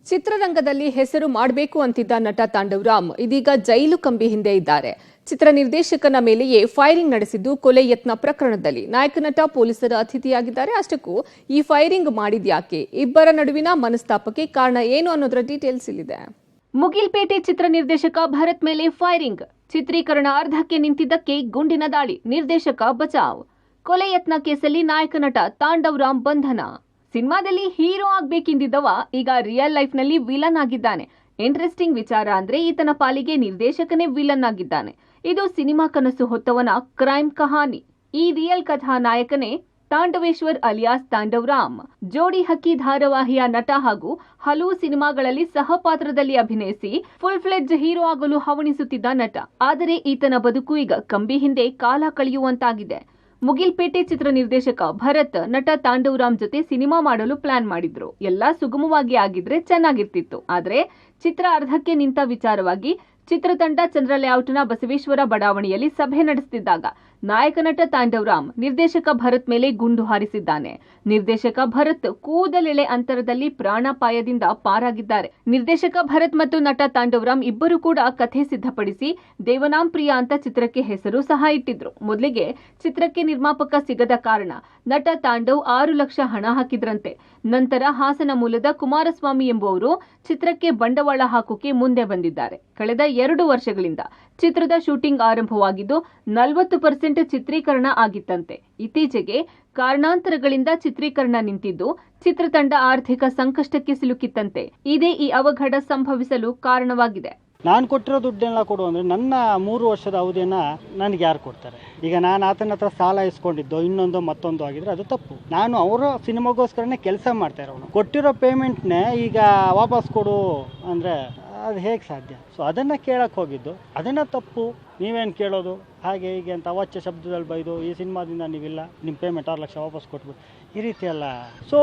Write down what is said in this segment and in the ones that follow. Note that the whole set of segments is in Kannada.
ಚಿತ್ರರಂಗದಲ್ಲಿ ಹೆಸರು ಮಾಡಬೇಕು ಅಂತಿದ್ದ ನಟ ತಾಂಡವ್ ರಾಮ್ ಇದೀಗ ಜೈಲು ಕಂಬಿ ಹಿಂದೆ ಇದ್ದಾರೆ. ಚಿತ್ರ ನಿರ್ದೇಶಕನ ಮೇಲೆಯೇ ಫೈರಿಂಗ್ ನಡೆಸಿದ್ದು ಕೊಲೆ ಯತ್ನ ಪ್ರಕರಣದಲ್ಲಿ ನಾಯಕ ನಟ ಪೊಲೀಸರ ಅತಿಥಿಯಾಗಿದ್ದಾರೆ. ಅಷ್ಟಕ್ಕೂ ಈ ಫೈರಿಂಗ್ ಮಾಡಿದ್ಯಾಕೆ, ಇಬ್ಬರ ನಡುವಿನ ಮನಸ್ತಾಪಕ್ಕೆ ಕಾರಣ ಏನು ಅನ್ನೋದರ ಡೀಟೇಲ್ಸ್ ಇಲ್ಲಿದೆ. ಮುಗಿಲ್ಪೇಟೆ ಚಿತ್ರ ನಿರ್ದೇಶಕ ಭರತ್ ಮೇಲೆ ಫೈರಿಂಗ್, ಚಿತ್ರೀಕರಣ ಅರ್ಧಕ್ಕೆ ನಿಂತಿದ್ದಕ್ಕೆ ಗುಂಡಿನ ದಾಳಿ, ನಿರ್ದೇಶಕ ಬಚಾವ್. ಕೊಲೆ ಯತ್ನ ಕೇಸಲ್ಲಿ ನಾಯಕ ನಟ ತಾಂಡವ್ ರಾಮ್ ಬಂಧನ. ಸಿನಿಮಾದಲ್ಲಿ ಹೀರೋ ಆಗ್ಬೇಕೆಂದಿದ್ದವ ಈಗ ರಿಯಲ್ ಲೈಫ್ ನಲ್ಲಿ ವಿಲನ್ ಆಗಿದ್ದಾನೆ. ಇಂಟ್ರೆಸ್ಟಿಂಗ್ ವಿಚಾರ ಅಂದ್ರೆ ಈತನ ಪಾಲಿಗೆ ನಿರ್ದೇಶಕನೇ ವಿಲನ್ ಆಗಿದ್ದಾನೆ. ಇದು ಸಿನಿಮಾ ಕನಸು ಹೊತ್ತವನ ಕ್ರೈಮ್ ಕಹಾನಿ. ಈ ರಿಯಲ್ ಕಥಾ ನಾಯಕನೇ ತಾಂಡವೇಶ್ವರ್ ಅಲಿಯಾಸ್ ತಾಂಡವ್ ರಾಮ್. ಜೋಡಿ ಹಕ್ಕಿ ಧಾರಾವಾಹಿಯ ನಟ ಹಾಗೂ ಹಲವು ಸಿನಿಮಾಗಳಲ್ಲಿ ಸಹಪಾತ್ರದಲ್ಲಿ ಅಭಿನಯಿಸಿ ಫುಲ್ ಫ್ಲೆಡ್ಜ್ ಹೀರೋ ಆಗಲು ಹವಣಿಸುತ್ತಿದ್ದ ನಟ. ಆದರೆ ಈತನ ಬದುಕು ಈಗ ಕಂಬಿ ಹಿಂದೆ ಕಾಲ ಕಳೆಯುವಂತಾಗಿದೆ. ಮುಗಿಲ್ಪೇಟೆ ಚಿತ್ರ ನಿರ್ದೇಶಕ ಭರತ್ ನಟ ತಾಂಡವ್ ರಾಮ್ ಜೊತೆ ಸಿನಿಮಾ ಮಾಡಲು ಪ್ಲಾನ್ ಮಾಡಿದ್ರು. ಎಲ್ಲಾ ಸುಗಮವಾಗಿ ಆಗಿದ್ರೆ ಚೆನ್ನಾಗಿರ್ತಿತ್ತು. ಆದ್ರೆ ಚಿತ್ರ ಅರ್ಧಕ್ಕೆ ನಿಂತ ವಿಚಾರವಾಗಿ ಚಿತ್ರತಂಡ ಚಂದ್ರ ಲೇಔಟ್ನ ಬಸವೇಶ್ವರ ಬಡಾವಣೆಯಲ್ಲಿ ಸಭೆ ನಡೆಸುತ್ತಿದ್ದಾಗ ನಾಯಕ ನಟ ತಾಂಡವ್ ರಾಮ್ ನಿರ್ದೇಶಕ ಭರತ್ ಮೇಲೆ ಗುಂಡು ಹಾರಿಸಿದ್ದಾನೆ. ನಿರ್ದೇಶಕ ಭರತ್ ಕೂದಲೆಳೆ ಅಂತರದಲ್ಲಿ ಪ್ರಾಣಾಪಾಯದಿಂದ ಪಾರಾಗಿದ್ದಾರೆ. ನಿರ್ದೇಶಕ ಭರತ್ ಮತ್ತು ನಟ ತಾಂಡವ್ ರಾಮ್ ಇಬ್ಬರು ಕೂಡ ಕಥೆ ಸಿದ್ಧಪಡಿಸಿ ದೇವನಾಂ ಪ್ರಿಯ ಅಂತ ಚಿತ್ರಕ್ಕೆ ಹೆಸರು ಸಹ ಇಟ್ಟಿದ್ರು. ಮೊದಲಿಗೆ ಚಿತ್ರಕ್ಕೆ ನಿರ್ಮಾಪಕ ಸಿಗದ ಕಾರಣ ನಟ ತಾಂಡವ್ 6 ಲಕ್ಷ ಹಣ ಹಾಕಿದ್ರಂತೆ. ನಂತರ ಹಾಸನ ಮೂಲದ ಕುಮಾರಸ್ವಾಮಿ ಎಂಬುವರು ಚಿತ್ರಕ್ಕೆ ಬಂಡವಾಳ ಹಾಕೋಕೆ ಮುಂದೆ ಬಂದಿದ್ದಾರೆ. ಕಳೆದ 2 ವರ್ಷಗಳಿಂದ ಚಿತ್ರದ ಶೂಟಿಂಗ್ ಆರಂಭವಾಗಿದ್ದು 40% ಚಿತ್ರೀಕರಣ ಆಗಿತ್ತಂತೆ. ಇತ್ತೀಚೆಗೆ ಕಾರಣಾಂತರಗಳಿಂದ ಚಿತ್ರೀಕರಣ ನಿಂತಿದ್ದು ಚಿತ್ರತಂಡ ಆರ್ಥಿಕ ಸಂಕಷ್ಟಕ್ಕೆ ಸಿಲುಕಿತ್ತಂತೆ. ಇದೇ ಈ ಅವಘಡ ಸಂಭವಿಸಲು ಕಾರಣವಾಗಿದೆ. ನಾನು ಕೊಟ್ಟಿರೋ ದುಡ್ಡೆಲ್ಲ ಕೊಡು ಅಂದರೆ ನನ್ನ 3 ವರ್ಷದ ಅವಧಿಯನ್ನು ನನಗೆ ಯಾರು ಕೊಡ್ತಾರೆ? ಈಗ ನಾನು ಆತನ ಹತ್ರ ಸಾಲ ಇಸ್ಕೊಂಡಿದ್ದು ಇನ್ನೊಂದು ಮತ್ತೊಂದು ಆಗಿದ್ರೆ ಅದು ತಪ್ಪು. ನಾನು ಅವರ ಸಿನಿಮಾಗೋಸ್ಕರನೇ ಕೆಲಸ ಮಾಡ್ತಾ ಇರೋನು. ಕೊಟ್ಟಿರೋ ಪೇಮೆಂಟ್ನೇ ಈಗ ವಾಪಸ್ ಕೊಡು ಅಂದರೆ ಅದು ಹೇಗೆ ಸಾಧ್ಯ? ಸೊ ಅದನ್ನು ಕೇಳಕ್ಕೆ ಹೋಗಿದ್ದು, ಅದನ್ನು ತಪ್ಪು. ನೀವೇನು ಕೇಳೋದು ಹಾಗೆ ಹೀಗೆ ಅಂತ ಅವಾಚ್ಯ ಶಬ್ದದಲ್ಲಿ ಬೈದು ಈ ಸಿನಿಮಾದಿಂದ ನೀವಿಲ್ಲ, ನಿಮ್ಮ ಪೇಮೆಂಟ್ 6 ಲಕ್ಷ ವಾಪಸ್ ಕೊಟ್ಬಿಟ್ಟು ಈ ರೀತಿ ಅಲ್ಲ. ಸೊ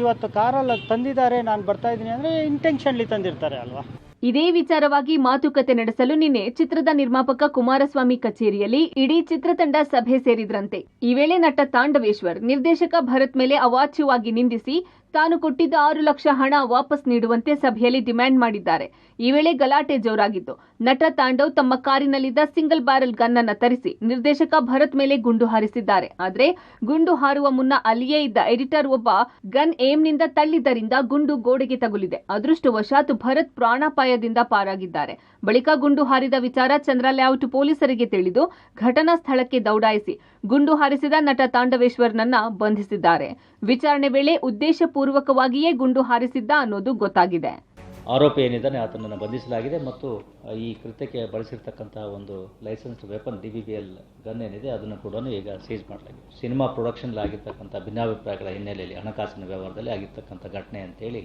ಇವತ್ತು ಕಾರಲ್ಲಿ ತಂದಿದ್ದಾರೆ, ನಾನು ಬರ್ತಾ ಇದ್ದೀನಿ ಅಂದರೆ ಇಂಟೆನ್ಷನ್ಲಿ ತಂದಿರ್ತಾರೆ ಅಲ್ವಾ? ಇದೇ ವಿಚಾರವಾಗಿ ಮಾತುಕತೆ ನಡೆಸಲು ನಿನ್ನೆ ಚಿತ್ರದ ನಿರ್ಮಾಪಕ ಕುಮಾರಸ್ವಾಮಿ ಕಚೇರಿಯಲ್ಲಿ ಇಡೀ ಚಿತ್ರತಂಡ ಸಭೆ ಸೇರಿದ್ರಂತೆ. ಈ ವೇಳೆ ನಟ ತಾಂಡವೇಶ್ವರ್ ನಿರ್ದೇಶಕ ಭರತ್ ಮೇಲೆ ಅವಾಚ್ಯವಾಗಿ ನಿಂದಿಸಿ ತಾನು ಕೊಟ್ಟಿದ್ದ 6 ಲಕ್ಷ ಹಣ ವಾಪಸ್ ನೀಡುವಂತೆ ಸಭೆಯಲ್ಲಿ ಡಿಮ್ಯಾಂಡ್ ಮಾಡಿದ್ದಾರೆ. ಈ ವೇಳೆ ಗಲಾಟೆ ಜೋರಾಗಿತ್ತು. ನಟ ತಾಂಡವ್ ತಮ್ಮ ಕಾರಿನಲ್ಲಿದ್ದ ಸಿಂಗಲ್ ಬ್ಯಾರಲ್ ಗನ್ ಅನ್ನು ತರಿಸಿ ನಿರ್ದೇಶಕ ಭರತ್ ಮೇಲೆ ಗುಂಡು ಹಾರಿಸಿದ್ದಾರೆ. ಆದ್ರೆ ಗುಂಡು ಹಾರುವ ಮುನ್ನ ಅಲ್ಲಿಯೇ ಇದ್ದ ಎಡಿಟರ್ ಒಬ್ಬ ಗನ್ ಏಮ್ನಿಂದ ತಳ್ಳಿದ್ದರಿಂದ ಗುಂಡು ಗೋಡೆಗೆ ತಗುಲಿದೆ. ಅದೃಷ್ಟವಶಾತ್ ಭರತ್ ಪ್ರಾಣಾಪಾಯದಿಂದ ಪಾರಾಗಿದ್ದಾರೆ. ಬಳಿಕ ಗುಂಡು ಹಾರಿದ ವಿಚಾರ ಚಂದ್ರ ಲೇಔಟ್ ಪೊಲೀಸರಿಗೆ ತಿಳಿದು ಘಟನಾ ಸ್ಥಳಕ್ಕೆ ದೌಡಾಯಿಸಿ ಗುಂಡು ಹಾರಿಸಿದ ನಟ ತಾಂಡವೇಶ್ವರ್ನನ್ನ ಬಂಧಿಸಿದ್ದಾರೆ. ವಿಚಾರಣೆ ವೇಳೆ ಉದ್ದೇಶಪೂರ್ವಕವಾಗಿಯೇ ಗುಂಡು ಹಾರಿಸಿದ್ದ ಅನ್ನೋದು ಗೊತ್ತಾಗಿದೆ. ಆರೋಪಿ ಏನಿದ್ದಾನೆ ಆತನನ್ನು ಬಂಧಿಸಲಾಗಿದೆ ಮತ್ತು ಈ ಕೃತ್ಯಕ್ಕೆ ಬಳಸಿರ್ತಕ್ಕಂತಹ ಒಂದು ಲೈಸೆನ್ಸ್ಡ್ ವೆಪನ್ DBBL ಗನ್ ಏನಿದೆ ಅದನ್ನು ಕೂಡ ಈಗ ಸೀಸ್ ಮಾಡಲಾಗಿದೆ. ಸಿನಿಮಾ ಪ್ರೊಡಕ್ಷನ್ ಆಗಿರ್ತಕ್ಕಂಥ ಭಿನ್ನಾಭಿಪ್ರಾಯಗಳ ಹಿನ್ನೆಲೆಯಲ್ಲಿ ಹಣಕಾಸಿನ ವ್ಯವಹಾರದಲ್ಲಿ ಆಗಿರ್ತಕ್ಕಂಥ ಘಟನೆ ಅಂತೇಳಿ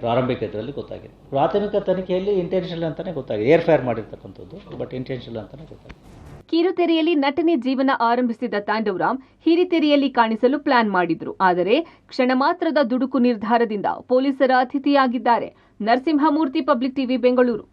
ಪ್ರಾರಂಭಿಕ ಇದರಲ್ಲಿ ಗೊತ್ತಾಗಿದೆ. ಪ್ರಾಥಮಿಕ ತನಿಖೆಯಲ್ಲಿ ಇಂಟೆನ್ಷನಲ್ ಅಂತಾನೆ ಗೊತ್ತಾಗಿದೆ. ಏರ್ ಫೈರ್ ಮಾಡಿರ್ತಕ್ಕಂಥದ್ದು, ಬಟ್ ಇಂಟೆನ್ಷನಲ್ ಅಂತಾನೆ ಗೊತ್ತಾಗಿದೆ. ಕಿರುತೆರೆಯಲ್ಲಿ ನಟನೆ ಜೀವನ ಆರಂಭಿಸಿದ ತಾಂಡವ್ ರಾಮ್ ಹಿರಿತೆರೆಯಲ್ಲಿ ಕಾಣಿಸಲು ಪ್ಲಾನ್ ಮಾಡಿದ್ರು. ಆದರೆ ಕ್ಷಣ ಮಾತ್ರದ ದುಡುಕು ನಿರ್ಧಾರದಿಂದ ಪೊಲೀಸರ ಅತಿಥಿಯಾಗಿದ್ದಾರೆ. Narasimhamurthy, public TV, Bengaluru.